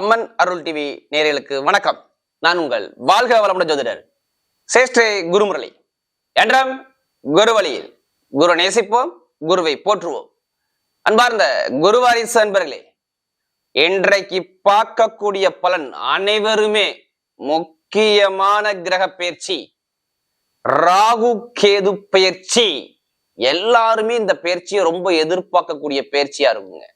அம்மன் அருள் TV நேயர்களுக்கு வணக்கம். நான் உங்கள் வாழ்க வளமுடன் ஜோதிடர் சேஷ்டே குருமுரளி. என்றும் குரு வழியில் குரு நேசிப்போம், குருவை போற்றுவோம். அன்பார்ந்த குருவாரிசு அன்பர்களே, இன்றைக்கு பார்க்கக்கூடிய பலன் அனைவருமே முக்கியமான கிரக பயிற்சி ராகு கேது பயிற்சி. எல்லாருமே இந்த பயிற்சியை ரொம்ப எதிர்பார்க்கக்கூடிய பயிற்சியா இருக்குங்க.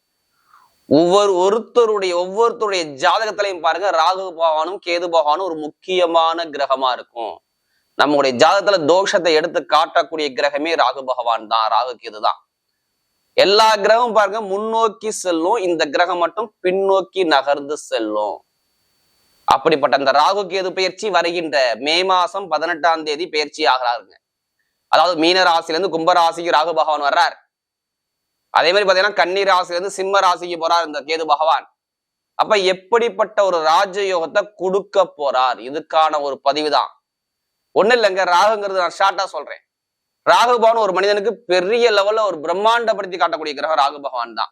ஒவ்வொருத்தருடைய ஜாதகத்திலையும் பாருங்க, ராகு பகவானும் கேது பகவானும் ஒரு முக்கியமான கிரகமா இருக்கும். நம்முடைய ஜாதகத்துல தோஷத்தை எடுத்து காட்டக்கூடிய கிரகமே ராகு பகவான் தான், ராகு கேது தான். எல்லா கிரகமும் பாருங்க முன்னோக்கி செல்லும், இந்த கிரகம் மட்டும் பின்னோக்கி நகர்ந்து செல்லும். அப்படிப்பட்ட அந்த ராகு கேது பயிற்சி வருகின்ற மே மாசம் 18ஆம் தேதி பயிற்சி ஆகிறாருங்க. அதாவது மீன ராசியிலிருந்து கும்ப ராசிக்கு ராகு பகவான் வர்றார். அதே மாதிரி பாத்தீங்கன்னா கன்னி ராசியிலிருந்து சிம்ம ராசிக்கு போறார் இந்த கேது பகவான். அப்ப எப்படிப்பட்ட ஒரு ராஜயோகத்தை கொடுக்க போறார், இதுக்கான ஒரு பதிவு தான். ஒண்ணு இல்லைங்க, ராகுங்கிறது நான் ஷார்ட்டா சொல்றேன். ராகு பகவான் ஒரு மனிதனுக்கு பெரிய லெவல்ல ஒரு பிரம்மாண்டப்படுத்தி காட்டக்கூடிய கிரகம் ராகு பகவான் தான்.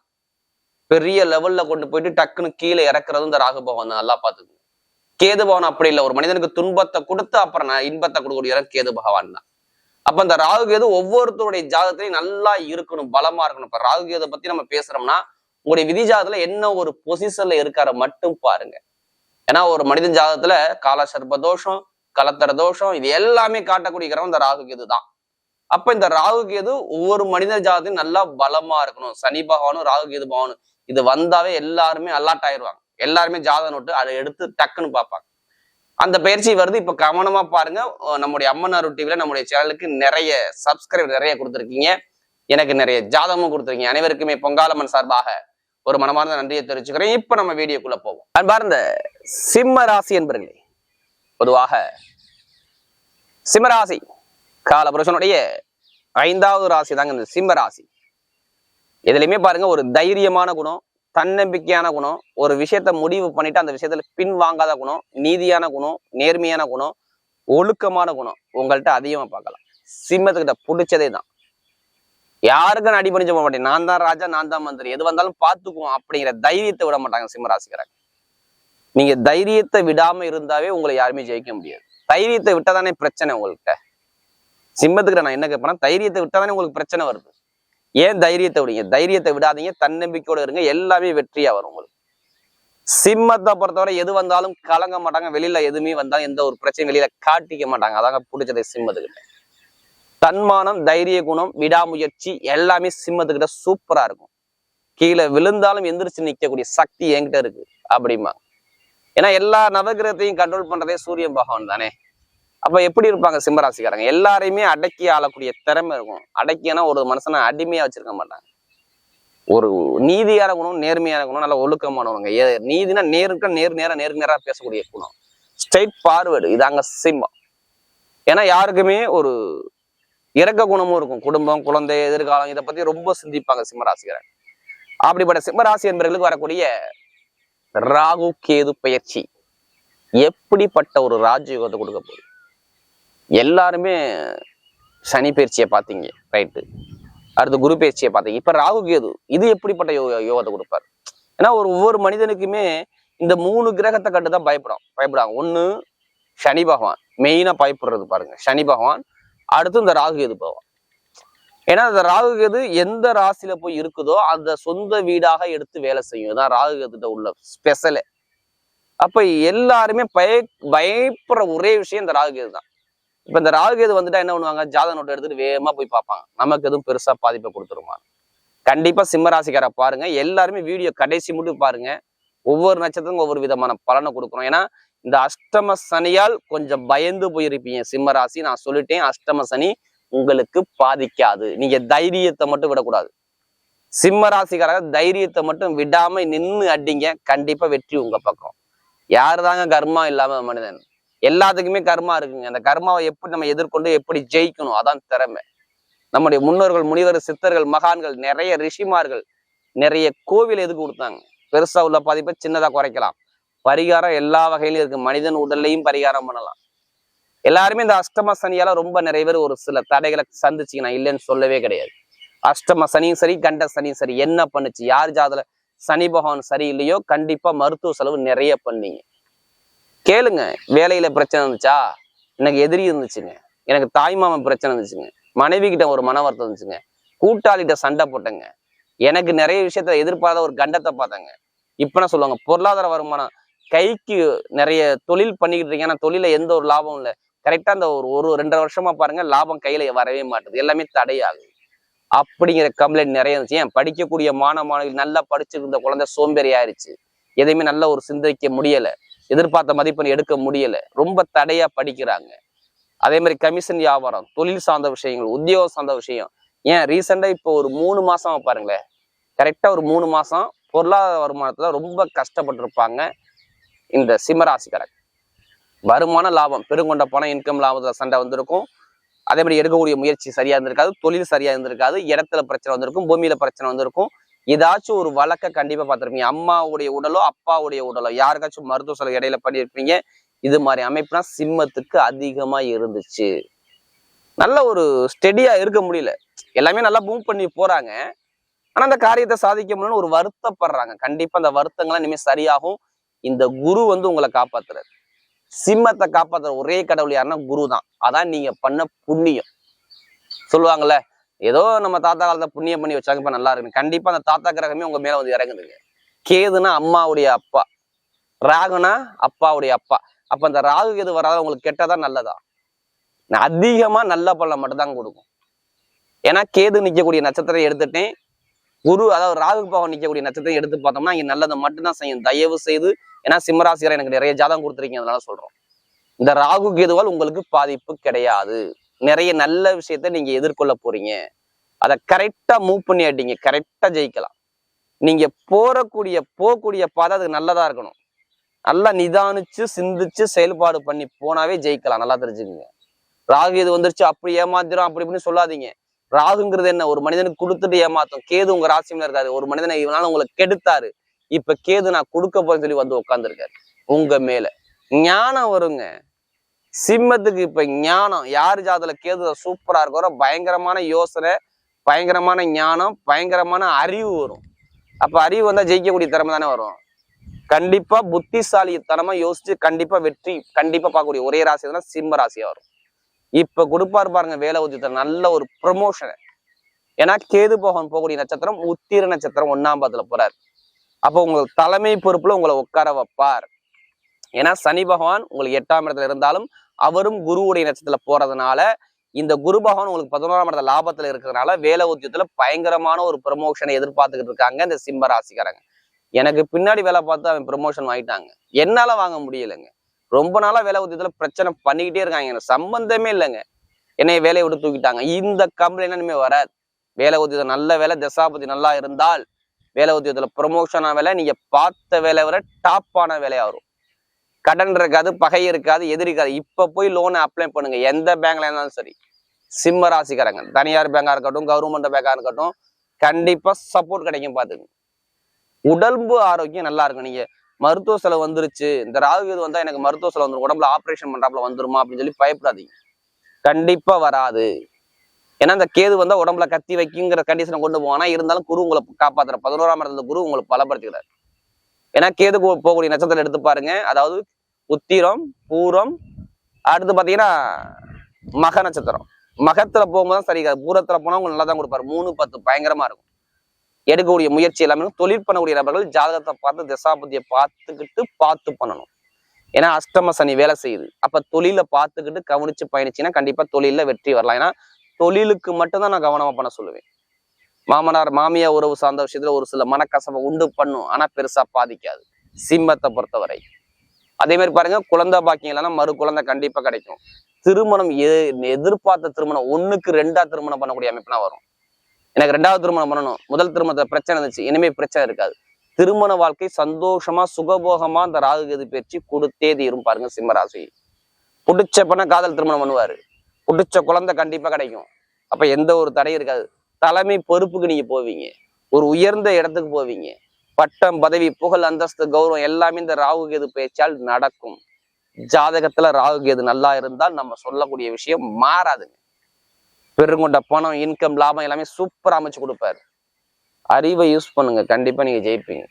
பெரிய லெவல்ல கொண்டு போயிட்டு டக்குன்னு கீழே இறக்குறது இந்த ராகு பகவான் தான். நல்லா பாத்துக்கோங்க. கேது பகவான் அப்படி இல்லை, ஒரு மனிதனுக்கு துன்பத்தை கொடுத்து அப்புறம் இன்பத்தை கொடுக்கக்கூடிய கேது பகவான் தான். அப்ப இந்த ராகு கேது ஒவ்வொருத்தருடைய ஜாதகத்திலையும் நல்லா இருக்கணும், பலமா இருக்கணும். இப்ப ராகு கேதை பத்தி நம்ம பேசுறோம்னா உங்களுடைய விதி ஜாதகத்துல என்ன ஒரு பொசிஷன்ல இருக்கார மட்டும் பாருங்க. ஏன்னா ஒரு மனிதன் ஜாதகத்துல கால சர்ப்ப தோஷம், கலத்தர தோஷம், இது எல்லாமே காட்டக்கூடிய கிரகம் இந்த ராகு கேது தான். அப்ப இந்த ராகு கேது ஒவ்வொரு மனித ஜாதகத்தையும் நல்லா பலமா இருக்கணும். சனி பகவானும் ராகு கேது பகவானும் இது வந்தாவே எல்லாருமே அலர்ட் ஆயிடுவாங்க. எல்லாருமே ஜாதகம் நோட்டு அதை எடுத்து டக்குன்னு பார்ப்பாங்க. அந்த பயிற்சி வருது. இப்ப கவனமா பாருங்க. நம்முடைய அம்மன் அருள் டிவில நம்முடைய சேனலுக்கு நிறைய சப்ஸ்கிரைப் நிறைய கொடுத்துருக்கீங்க, எனக்கு நிறைய ஜாதகமும் கொடுத்துருக்கீங்க. அனைவருக்குமே பொங்காலம்மன் சார்பாக ஒரு மனமார்ந்த நன்றியை தெரிவிச்சுக்கிறேன். இப்ப நம்ம வீடியோக்குள்ள போவோம். அன்பார்ந்த சிம்ம ராசி என்பர்களே, பொதுவாக சிம்மராசி காலபுருஷனுடைய 5வது ராசி தாங்க இந்த சிம்ம ராசி. எதுலையுமே பாருங்க ஒரு தைரியமான குணம், தன்னம்பிக்கையான குணம், ஒரு விஷயத்த முடிவு பண்ணிட்டு அந்த விஷயத்துல பின் வாங்காத குணம், நீதியான குணம், நேர்மையான குணம், ஒழுக்கமான குணம் உங்கள்கிட்ட அதிகமா பார்க்கலாம். சிம்மத்துக்கிட்ட பிடிச்சதே தான். யாருக்கும் நான் அடிபணிஞ்ச போக மாட்டேன், நான் தான் ராஜா, நான் தான் மந்திரி, எது வந்தாலும் பார்த்துக்குவோம் அப்படிங்கிற தைரியத்தை விட மாட்டாங்க சிம்மராசிக்காரங்க. நீங்க தைரியத்தை விடாம இருந்தாவே உங்களை யாருமே ஜெயிக்க முடியாது. தைரியத்தை விட்டாதானே பிரச்சனை உங்கள்கிட்ட. சிம்மத்துக்கிட்ட நான் என்ன கேட்பேன்னா, தைரியத்தை விட்டாதானே உங்களுக்கு பிரச்சனை வருது. ஏன் தைரியத்தை விடுங்க? தைரியத்தை விடாதீங்க, தன்னம்பிக்கையோட இருங்க, எல்லாமே வெற்றியா வரும் உங்களுக்கு. சிம்மத்தை பொறுத்தவரை எது வந்தாலும் கலங்க மாட்டாங்க. வெளியில எதுவுமே வந்தாலும் எந்த ஒரு பிரச்சனையும் வெளியில காட்டிக்க மாட்டாங்க. அதாங்க பிடிச்சது சிம்மத்துக்கிட்ட. தன்மானம், தைரிய குணம், விடாமுயற்சி எல்லாமே சிம்மத்துக்கிட்ட சூப்பரா இருக்கும். கீழே விழுந்தாலும் எந்திரிச்சு நிக்கக்கூடிய சக்தி என்கிட்ட இருக்கு அப்படிமா. ஏன்னா எல்லா நவகிரகத்தையும் கண்ட்ரோல் பண்றதே சூரியன் பகவான் தானே. அப்ப எப்படி இருப்பாங்க சிம்மராசிக்காரங்க? எல்லாரையுமே அடக்கி ஆளக்கூடிய திறமை இருக்கும். அடக்கினா ஒரு மனுஷனை அடிமையா வச்சிருக்க மாட்டாங்க. ஒரு நீதியான குணம், நேர்மையான குணம், நல்ல ஒழுக்கமானவங்க. நீதினா நேர்மையா பேசக்கூடிய குணம், ஸ்ட்ரெயிட் ஃபார்வர்டு, இதாங்க சிம்மம். ஏன்னா யாருக்குமே ஒரு இரக்க குணமும் இருக்கும். குடும்பம், குழந்தை, எதிர்காலம் இதை பத்தி ரொம்ப சிந்திப்பாங்க சிம்மராசிக்காரங்க. அப்படிப்பட்ட சிம்மராசி என்பவர்களுக்கு வரக்கூடிய ராகு கேது பயிற்சி எப்படிப்பட்ட ஒரு ராஜயோகத்தை கொடுக்க போகுது? எல்லாருமே சனி பயிற்சியை பார்த்தீங்க, ரைட்டு. அடுத்து குரு பயிற்சியை பார்த்தீங்க. இப்ப ராகு கேது இது எப்படிப்பட்ட யோகத்தை கொடுப்பாரு? ஏன்னா ஒவ்வொரு மனிதனுக்குமே இந்த 3 கிரகத்தை கட்டுதான் பயப்படாங்க. ஒண்ணு சனி பகவான், மெயினா பயப்படுறது பாருங்க சனி பகவான். அடுத்து இந்த ராகு கேது பகவான். ஏன்னா இந்த ராகு கேது எந்த ராசியில போய் இருக்குதோ அந்த சொந்த வீடாக எடுத்து வேலை செய்யும். இதான் ராகு கேதுட்ட உள்ள ஸ்பெஷலே. அப்ப எல்லாருமே பயப்படுற ஒரே விஷயம் இந்த ராகு கேது தான். இப்ப இந்த ராகு கேது வந்துட்டா என்ன பண்ணுவாங்க? ஜாதக நோட்டை எடுத்துட்டு வேகமா போய் பார்ப்பாங்க, நமக்கு எதுவும் பெருசா பாதிப்பை கொடுத்துருமா. கண்டிப்பா சிம்மராசிக்கார பாருங்க, எல்லாருமே வீடியோ கடைசி மட்டும் பாருங்க. ஒவ்வொரு நட்சத்திரத்துக்கும் ஒவ்வொரு விதமான பலனை கொடுக்குறோம். ஏன்னா இந்த அஷ்டம சனியால் கொஞ்சம் பயந்து போயிருப்பீங்க சிம்மராசி. நான் சொல்லிட்டேன், அஷ்டம சனி உங்களுக்கு பாதிக்காது. நீங்க தைரியத்தை மட்டும் விடக்கூடாது. சிம்மராசிக்காரங்க தைரியத்தை மட்டும் விடாம நின்று அடிங்க, கண்டிப்பா வெற்றி உங்க பக்கம். யாருதாங்க கர்மா இல்லாம மனிதன்? எல்லாத்துக்குமே கர்மா இருக்குங்க. அந்த கர்மாவை எப்படி நம்ம எதிர்கொண்டு எப்படி ஜெயிக்கணும், அதான் திறமை. நம்முடைய முன்னோர்கள், முனிவர், சித்தர்கள், மகான்கள், நிறைய ரிஷிமார்கள் நிறைய கோவில் எதுக்கு கொடுத்தாங்க? பெருசா உள்ள பாதிப்பை சின்னதா குறைக்கலாம். பரிகாரம் எல்லா வகையிலும் இருக்கு. மனிதன் உடல்லையும் பரிகாரம் பண்ணலாம். எல்லாருமே இந்த அஷ்டம சனியால ரொம்ப நிறைய பேர் ஒரு சில தடைகளை சந்திச்சுங்க, நான் இல்லைன்னு சொல்லவே கிடையாது. அஷ்டம சனியும் சரி, கண்ட சனியும் சரி, என்ன பண்ணுச்சு, யார் ஜாதல சனி பகவான் சரியில்லையோ கண்டிப்பா மருத்துவ செலவு நிறைய பண்ணீங்க. கேளுங்க, வேலையில பிரச்சனை இருந்துச்சா, எனக்கு எதிரி இருந்துச்சுங்க, எனக்கு தாய்மாமன் பிரச்சனை இருந்துச்சுங்க, மனைவி கிட்ட ஒரு மன வருத்தம் இருந்துச்சுங்க, கூட்டாளிகிட்ட சண்டை போட்டேங்க, எனக்கு நிறைய விஷயத்த எதிர்பாராத ஒரு கண்டத்தை பார்த்தேங்க. இப்ப என்ன சொல்லுவாங்க, பொருளாதார வருமானம் கைக்கு நிறைய தொழில் பண்ணிக்கிட்டு இருக்கீங்க, ஆனா தொழில எந்த ஒரு லாபம் இல்லை. கரெக்டா அந்த ஒரு 2.5 வருஷமா பாருங்க, லாபம் கையில வரவே மாட்டுது, எல்லாமே தடையாகுது. அப்படிங்கிற கம்ப்ளைண்ட் நிறைய இருந்துச்சு. ஏன் படிக்கக்கூடிய மாணவிகள் நல்லா படிச்சிருந்த குழந்தை சோம்பேறி ஆயிடுச்சு, எதையுமே நல்ல ஒரு சிந்திக்க முடியல, எதிர்பார்த்த மதிப்பெண் எடுக்க முடியல, ரொம்ப தடையா படிக்கிறாங்க. அதே மாதிரி கமிஷன் வியாபாரம், தொழில் சார்ந்த விஷயங்கள், உத்தியோகம் சார்ந்த விஷயம். ஏன் ரீசெண்டா இப்போ ஒரு 3 மாசமா பாருங்களேன், கரெக்டா ஒரு 3 மாசம் பொருளாதார வருமானத்துல ரொம்ப கஷ்டப்பட்டிருப்பாங்க இந்த சிம்மராசிக்காரங்க. வருமான லாபம் பெருங்கொண்ட பணம் இன்கம் லாபத்துல சண்டை வந்திருக்கும். அதே மாதிரி எடுக்கக்கூடிய முயற்சி சரியா இருந்திருக்காது, தொழில் சரியா இருந்திருக்காது, இடத்துல பிரச்சனை வந்திருக்கும், பூமியில பிரச்சனை வந்திருக்கும். ஏதாச்சும் ஒரு வழக்க கண்டிப்பா பார்த்திருப்பீங்க. அம்மாவுடைய உடலோ அப்பாவுடைய உடலோ யாருக்காச்சும் மருத்துவ செலவு இடையில பண்ணியிருப்பீங்க. இது மாதிரி அமைப்புனா சிம்மத்துக்கு அதிகமா இருந்துச்சு. நல்ல ஒரு ஸ்டெடியா இருக்க முடியல, எல்லாமே நல்லா மூவ் பண்ணி போறாங்க, ஆனா அந்த காரியத்தை சாதிக்க முடியலன்னு ஒரு வருத்தப்படுறாங்க. கண்டிப்பா அந்த வருத்தங்கள்லாம் இனிமே சரியாகும். இந்த குரு உங்களை காப்பாத்துறாரு. சிம்மத்தை காப்பாத்துற ஒரே கடவுள் யாருன்னா குரு தான். அதான் நீங்க பண்ண புண்ணியம். சொல்லுவாங்கல்ல, ஏதோ நம்ம தாத்தா காலத்தை புண்ணியம் பண்ணி வச்சாங்க இப்ப நல்லா இருக்கு. கண்டிப்பா அந்த தாத்தா கிரகமே உங்க மேல இறங்குதுங்க. கேதுனா அம்மாவுடைய அப்பா, ராகுனா அப்பாவுடைய அப்பா. அப்ப அந்த ராகு கேது வராத உங்களுக்கு கெட்டதா நல்லதா? அதிகமா நல்ல பலன் மட்டும் தான் கொடுக்கும். ஏன்னா கேது நிக்கக்கூடிய நட்சத்திரம் எடுத்துட்டேன், குரு அதாவது ராகு பகவான் நிக்கக்கூடிய நட்சத்திரம் எடுத்து பார்த்தோம்னா இங்க நல்லதை மட்டும்தான் செய்யும். தயவு செய்து, ஏன்னா சிம்மராசியரை எனக்கு நிறைய ஜாதகம் கொடுத்துருக்கீங்க, அதனால சொல்றோம், இந்த ராகு கேதுவால் உங்களுக்கு பாதிப்பு கிடையாது. நிறைய நல்ல விஷயத்த நீங்க எதிர்கொள்ள போறீங்க. அதை கரெக்டா மூவ் பண்ணி ஆட்டீங்க, கரெக்டா ஜெயிக்கலாம். நீங்க போகக்கூடிய பாதை அது நல்லதா இருக்கணும். நல்லா நிதானிச்சு சிந்திச்சு செயல்பாடு பண்ணி போனாவே ஜெயிக்கலாம். நல்லா தெரிஞ்சுக்கோங்க. ராகு இது வந்துருச்சு அப்படி ஏமாத்திரும் அப்படி இப்படின்னு சொல்லாதீங்க. ராகுங்கிறது என்ன, ஒரு மனிதனுக்கு கொடுத்துட்டு ஏமாத்தும். கேது உங்க ராசியில இருக்காரு, ஒரு மனிதனை இவனால உங்களை கெடுத்தாரு, இப்ப கேது நான் கொடுக்க போறேன்னு சொல்லி உட்கார்ந்துருக்காரு உங்க மேல. ஞானம் வருங்க சிம்மத்துக்கு. இப்ப ஞானம் யாரு ஜாதத்துல கேது சூப்பரா இருக்கிறோ பயங்கரமான யோசனை, பயங்கரமான ஞானம், பயங்கரமான அறிவு வரும். அப்ப அறிவு வந்தா ஜெயிக்கக்கூடிய திறமை தானே வரும். கண்டிப்பா புத்திசாலித்தனமா யோசிச்சு கண்டிப்பா வெற்றி கண்டிப்பா பார்க்கக்கூடிய ஒரே ராசி தான் சிம்ம ராசியா வரும். இப்ப கொடுப்பாரு பாருங்க வேலை உத்தியத்துல நல்ல ஒரு ப்ரமோஷன். ஏன்னா கேது பகவான் போகக்கூடிய நட்சத்திரம் உத்திர நட்சத்திரம் 1ஆம் பாதத்துல போறாரு. அப்போ உங்களுக்கு தலைமை பொறுப்புல உங்களை உட்கார வைப்பார். ஏன்னா சனி பகவான் உங்களுக்கு 8ஆம் இடத்துல இருந்தாலும் அவரும் குருவுடைய நட்சத்திரத்துல போறதுனால இந்த குரு பகவான் உங்களுக்கு 11ஆம் இடத்துல லாபத்துல இருக்கிறதுனால வேலை உத்தியத்துல பயங்கரமான ஒரு ப்ரமோஷனை எதிர்பார்த்துக்கிட்டு இருக்காங்க இந்த சிம்ம ராசிக்காரங்க. எனக்கு பின்னாடி வேலை பார்த்து அவன் ப்ரமோஷன் வாங்கிட்டாங்க, என்னால வாங்க முடியலைங்க. ரொம்ப நாளா வேலை உத்தியத்துல பிரச்சனை பண்ணிக்கிட்டே இருக்காங்க, எனக்கு சம்பந்தமே இல்லைங்க, என்னைய வேலையை விட்டு தூக்கிட்டாங்க. இந்த கம்ப்ளைண்ட் இனிமே வராது. வேலை உத்தியத்துல நல்ல வேலை, தசாபதி நல்லா இருந்தால் வேலை உத்தியத்துல ப்ரமோஷனான வேலை, நீங்க பார்த்த வேலை வர டாப்பான வேலையா வரும். கடன் இருக்காது, பகை இருக்காது, எதிரி இருக்காது. இப்ப போய் லோனை அப்ளை பண்ணுங்க, எந்த பேங்க்ல இருந்தாலும் சரி. சிம்ம ராசிக்காரங்க தனியார் பேங்கா இருக்கட்டும், கவர்மெண்ட் பேங்கா இருக்கட்டும், கண்டிப்பா சப்போர்ட் கிடைக்கும். பாத்துங்க, உடம்பு ஆரோக்கியம் நல்லா இருக்கும். நீங்க மருத்துவ செலவு வந்துருச்சு, இந்த ராகு கேது வந்தா எனக்கு மருத்துவ செலவு வந்துடும், உடம்புல ஆப்ரேஷன் பண்றாப்புல வந்துருமா அப்படின்னு சொல்லி பயப்படாதீங்க. கண்டிப்பா வராது. ஏன்னா இந்த கேது வந்தா உடம்புல கத்தி வைக்குங்கிற கண்டிஷனை கொண்டு போவானா, இருந்தாலும் குரு உங்களை காப்பாத்துற 11ஆம் இடத்துல குரு உங்களை பலப்படுத்துகிறார். ஏன்னா கேது போகக்கூடிய நட்சத்திரம் எடுத்து பாருங்க, அதாவது உத்திரம், பூரம், அடுத்து பாத்தீங்கன்னா மக நட்சத்திரம். மகத்துல போகும்போது சரி, பூரத்துல போனா உங்களுக்கு நல்லா தான் கொடுப்பாரு. 3, 10 பயங்கரமா இருக்கும். எடுக்கக்கூடிய முயற்சி எல்லாமே தொழில் பண்ணக்கூடிய நபர்கள் ஜாதகத்தை பார்த்து தசாபதியை பார்த்து பண்ணணும். ஏன்னா அஷ்டம சனி வேலை செய்யுது. அப்ப தொழில பார்த்துக்கிட்டு கவனிச்சு பயணிச்சுன்னா கண்டிப்பா தொழில வெற்றி வரலாம். ஏன்னா தொழிலுக்கு மட்டும்தான் நான் கவனமா பண்ண சொல்லுவேன். மாமனார் மாமியா உறவு சார்ந்த விஷயத்துல ஒரு சில மனக்கசவை உண்டு பண்ணும், ஆனா பெருசா பாதிக்காது சிம்மத்தை பொறுத்தவரை. அதே மாதிரி பாருங்க, குழந்தை பாக்கியம் இல்லைன்னா மறு குழந்தை கண்டிப்பா கிடைக்கும். திருமணம் எதிர்பார்த்த திருமணம் 1க்கு 2ஆ திருமணம் பண்ணக்கூடிய அமைப்புனா வரும். எனக்கு 2வது திருமணம் பண்ணணும், முதல் திருமணத்தை பிரச்சனை இருந்துச்சு, இனிமே பிரச்சனை இருக்காது. திருமண வாழ்க்கை சந்தோஷமா சுகபோகமா அந்த ராகு கேது பயிற்சி கொடுத்தே தீரும். பாருங்க சிம்மராசி. புடிச்ச பண்ண காதல் திருமணம் பண்ணுவாரு, புடிச்ச குழந்தை கண்டிப்பா கிடைக்கும். அப்ப எந்த ஒரு தடையும் இருக்காது. தலைமை பொறுப்புக்கு நீங்க போவீங்க, ஒரு உயர்ந்த இடத்துக்கு போவீங்க. பட்டம், பதவி, புகழ், அந்தஸ்து, கௌரவம் எல்லாமே இந்த ராகு கேது பயிற்சியால் நடக்கும். ஜாதகத்துல ராகு கேது நல்லா இருந்தால் நம்ம சொல்லக்கூடிய விஷயம் மாறாதுங்க. பெருங்கொண்ட பணம், இன்கம், லாபம் எல்லாமே சூப்பரா அமைச்சு கொடுப்பாரு. அறிவை யூஸ் பண்ணுங்க, கண்டிப்பா நீங்க ஜெயிப்பீங்க.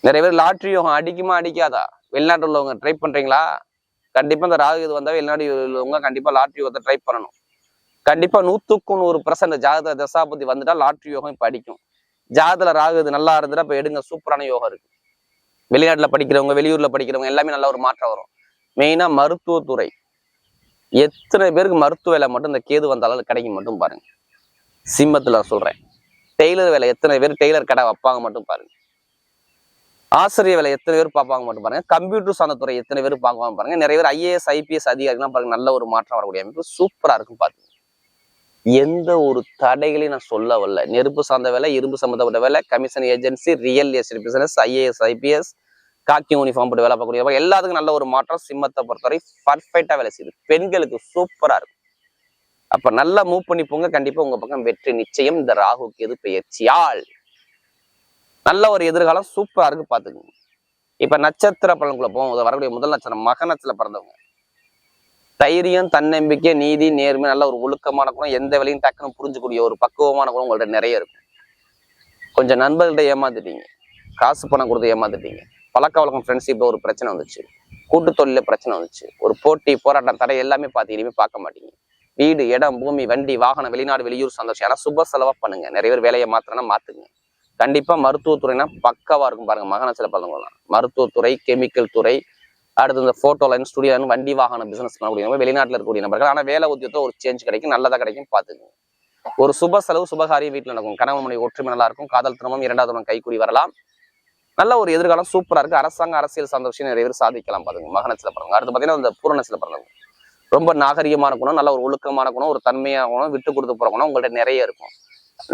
நிறைய பேர் லாட்ரி யோகம் அடிக்குமா அடிக்காதா? வெளிநாட்டு உள்ளவங்க ட்ரை பண்றீங்களா? கண்டிப்பா இந்த ராகு இது வந்தா வெளிநாடு உள்ளவங்க கண்டிப்பா லாட்ரி யோகத்தை ட்ரை பண்ணணும். கண்டிப்பா 100% ஜாதக தசாபதி வந்துட்டா லாட்ரி யோகம் இப்ப அடிக்கும். ஜாதகத்துல ராகு இது நல்லா இருந்துட்டா இப்ப எடுங்க, சூப்பரான யோகம் இருக்கு. வெளிநாட்டுல படிக்கிறவங்க, வெளியூர்ல படிக்கிறவங்க எல்லாமே நல்ல ஒரு மாற்றம் வரும். மெயினா மருத்துவத்துறை, எத்தனை பேருக்கு மருத்துவ வேலை மட்டும் இந்த கேது வந்தாலும் கிடைக்கும் மட்டும் பாருங்க. சிம்மத்துல சொல்றேன். டெய்லர் வேலை எத்தனை பேர் டெய்லர் கடை வைப்பாங்க மட்டும் பாருங்க. ஆசிரியர் வேலை எத்தனை பேர் பார்ப்பாங்க மட்டும் பாருங்க. கம்ப்யூட்டர் சார்ந்த துறை எத்தனை பேர் பார்ப்பாங்க பாருங்க. நிறைய பேர் ஐஏஎஸ் ஐபிஎஸ் அதிகாரிகள்லாம் பாருங்க, நல்ல ஒரு மாற்றம் வரக்கூடிய அமைப்பு சூப்பரா இருக்கும் பாருங்க. எந்த ஒரு தடைகளையும் நான் சொல்ல வரல. நெருப்பு சார்ந்த வேலை, இரும்பு சம்பந்தப்பட்ட வேலை, commission agency, real estate business, IAS IPS, காக்கி யூனிஃபார்ம் போட்டு வேலை பார்க்கக்கூடிய எல்லாத்துக்கும் நல்ல ஒரு மாற்றம் சிம்மத்தை பொறுத்தவரை பர்ஃபெக்டா வேலை செய்யுது. பெண்களுக்கு சூப்பரா இருக்கும். அப்ப நல்லா மூவ் பண்ணி போங்க, கண்டிப்பா உங்க பக்கம் வெற்றி நிச்சயம். இந்த ராகு கேது பெயர்ச்சியால் நல்ல ஒரு எதிர்காலம் சூப்பரா இருக்கு பாத்துக்கோங்க. இப்ப நட்சத்திர பலன்குள்ள போவோம். வரக்கூடிய முதல் நட்சத்திரம் மக நட்சத்திரத்துல பிறந்தவங்க. தைரியம், தன்னம்பிக்கை, நீதி, நேர்மை, நல்ல ஒரு ஒழுக்கமான குணம், எந்த வேலையும் டக்குன்னு புரிஞ்சுக்கூடிய ஒரு பக்குவமான குணம் உங்கள்ட்ட நிறைய இருக்கும். கொஞ்சம் நண்பர்கள்ட்ட ஏமாந்துட்டீங்க, காசு பணம் கொடுத்து ஏமாந்துட்டீங்க, பழக்க வழக்கம் ஃப்ரெண்ட்ஷிப்ல ஒரு பிரச்சனை வந்துச்சு, கூட்டு தொழில பிரச்சனை வந்துச்சு, ஒரு போட்டி போராட்டம் தடை எல்லாமே பார்த்து இனிமே பார்க்க மாட்டீங்க. வீடு, இடம், பூமி, வண்டி, வாகனம், வெளிநாடு, வெளியூர் சந்தோஷம். ஆனா சுப செலவா பண்ணுங்க. நிறைய பேர் வேலையை மாத்திரனா மாத்துங்க. கண்டிப்பா மருத்துவத்துறைனா பக்கவா இருக்கும் பாருங்க. மக நட்சத்திர பலன்கள்லாம் மருத்துவத்துறை, கெமிக்கல் துறை, அடுத்து இந்த போட்டோ லைன், ஸ்டுடியோ லைன், வண்டி வாகனம் பிசினஸ் பண்ணக்கூடிய வெளிநாட்டுல இருக்கக்கூடிய நபர்கள். ஆனா வேலை உத்தியத்தை ஒரு சேஞ்ச் கிடைக்கும், நல்லதா கிடைக்கும் பாத்துக்கோங்க. ஒரு சுப செலவு, சுபகாரியம் வீட்டுல நடக்கும். கணவன் மனைவி ஒற்றுமை நல்லா இருக்கும். காதல் திருமணம், இரண்டாவது திருமணம் கைக்கூடி வரலாம். நல்ல ஒரு எதிர்காலம் சூப்பரா இருக்கு. அரசாங்க அரசியல் சார்ந்த விஷயம் நிறைய பேர் சாதிக்கலாம் பாருங்க. மக நட்சத்திர பிறந்தவங்க. அடுத்து பாத்தீங்கன்னா இந்த பூர நட்சத்திர பிறந்தவங்க. ரொம்ப நாகரிகமான குணம், நல்ல ஒரு ஒழுக்கமான குணம், ஒரு தன்மையான குணம், விட்டு கொடுத்து போற குணம் உங்கள்ட்ட நிறைய இருக்கும்.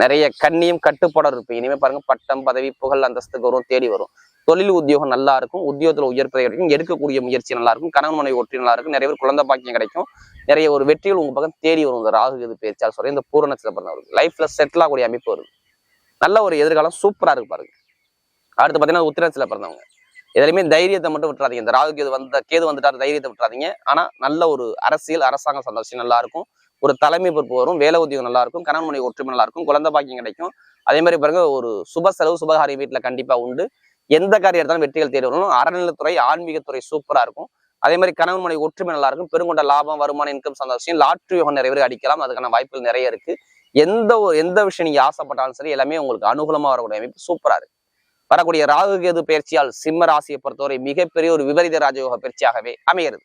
நிறைய கண்ணியம் கட்டுப்பாடு இருப்பீங்க. இனிமே பாருங்க பட்டம், பதவி, புகழ், அந்தஸ்து, கௌரவம் தேடி வரும். தொழில் உத்தியோகம் நல்லா இருக்கும். உத்தியோகத்துல உயர்ப்பதை கிடைக்கும். எடுக்கக்கூடிய முயற்சி நல்லா இருக்கும். கணவன் மனைவி ஒற்றி நல்லா இருக்கும். நிறைய பேர் குழந்தை பாக்கியம் கிடைக்கும். நிறைய ஒரு வெற்றிகள் உங்க பக்கம் தேடி வரும். இந்த ராகு இது பேச்சால் சொல்றேன். இந்த பூர நட்சத்திர பிறந்தவருக்கு லைஃப்ல செட்டில் ஆகக்கூடிய அமைப்பு வருது. நல்ல ஒரு எதிர்காலம் சூப்பரா இருக்கு பாருங்க. அடுத்து பாத்தீங்கன்னா உத்திர நட்சத்திர பிறந்தவங்க. எதுலையுமே தைரியத்தை மட்டும் விட்டுறாதீங்க. இந்த ராகு கேது வந்துட்டாரு, தைரியத்தை விட்டுறாதீங்க. ஆனா நல்ல ஒரு அரசியல், அரசாங்க சந்தோஷம் நல்லா இருக்கும். ஒரு தலைமை பொறுப்பு வரும். வேலை உத்தியோகம் நல்லா இருக்கும். கணவன் மனைவி ஒற்றுமை நல்லா இருக்கும். குழந்தை பாக்கியம் கிடைக்கும். அதே மாதிரி பாருங்க ஒரு சுப செலவு, சுபகாரிய வீட்டுல கண்டிப்பா உண்டு. எந்த காரியம் எடுத்தாலும் வெற்றிகள் தேடி வரணும். அறநிலைத்துறை, ஆன்மீகத்துறை சூப்பரா இருக்கும். அதே மாதிரி கணவன் மனைவி ஒற்றுமை நல்லா இருக்கும். பெருங்கொண்ட லாபம், வருமானம், இன்கம் சந்தோஷம். லாட்ரி யோகம் நிறைய பேர் அடிக்கலாம். அதுக்கான வாய்ப்புகள் நிறைய இருக்கு. எந்த விஷயம் நீங்க ஆசைப்பட்டாலும் சரி எல்லாமே உங்களுக்கு அனுகூலமா வரக்கூடிய அமைப்பு சூப்பரா இருக்கு. வரக்கூடிய ராகு கேது பயிற்சியால் சிம்ம ராசியை பொறுத்தவரை மிகப்பெரிய ஒரு விபரீத ராஜயோக பயிற்சியாகவே அமைகிறது.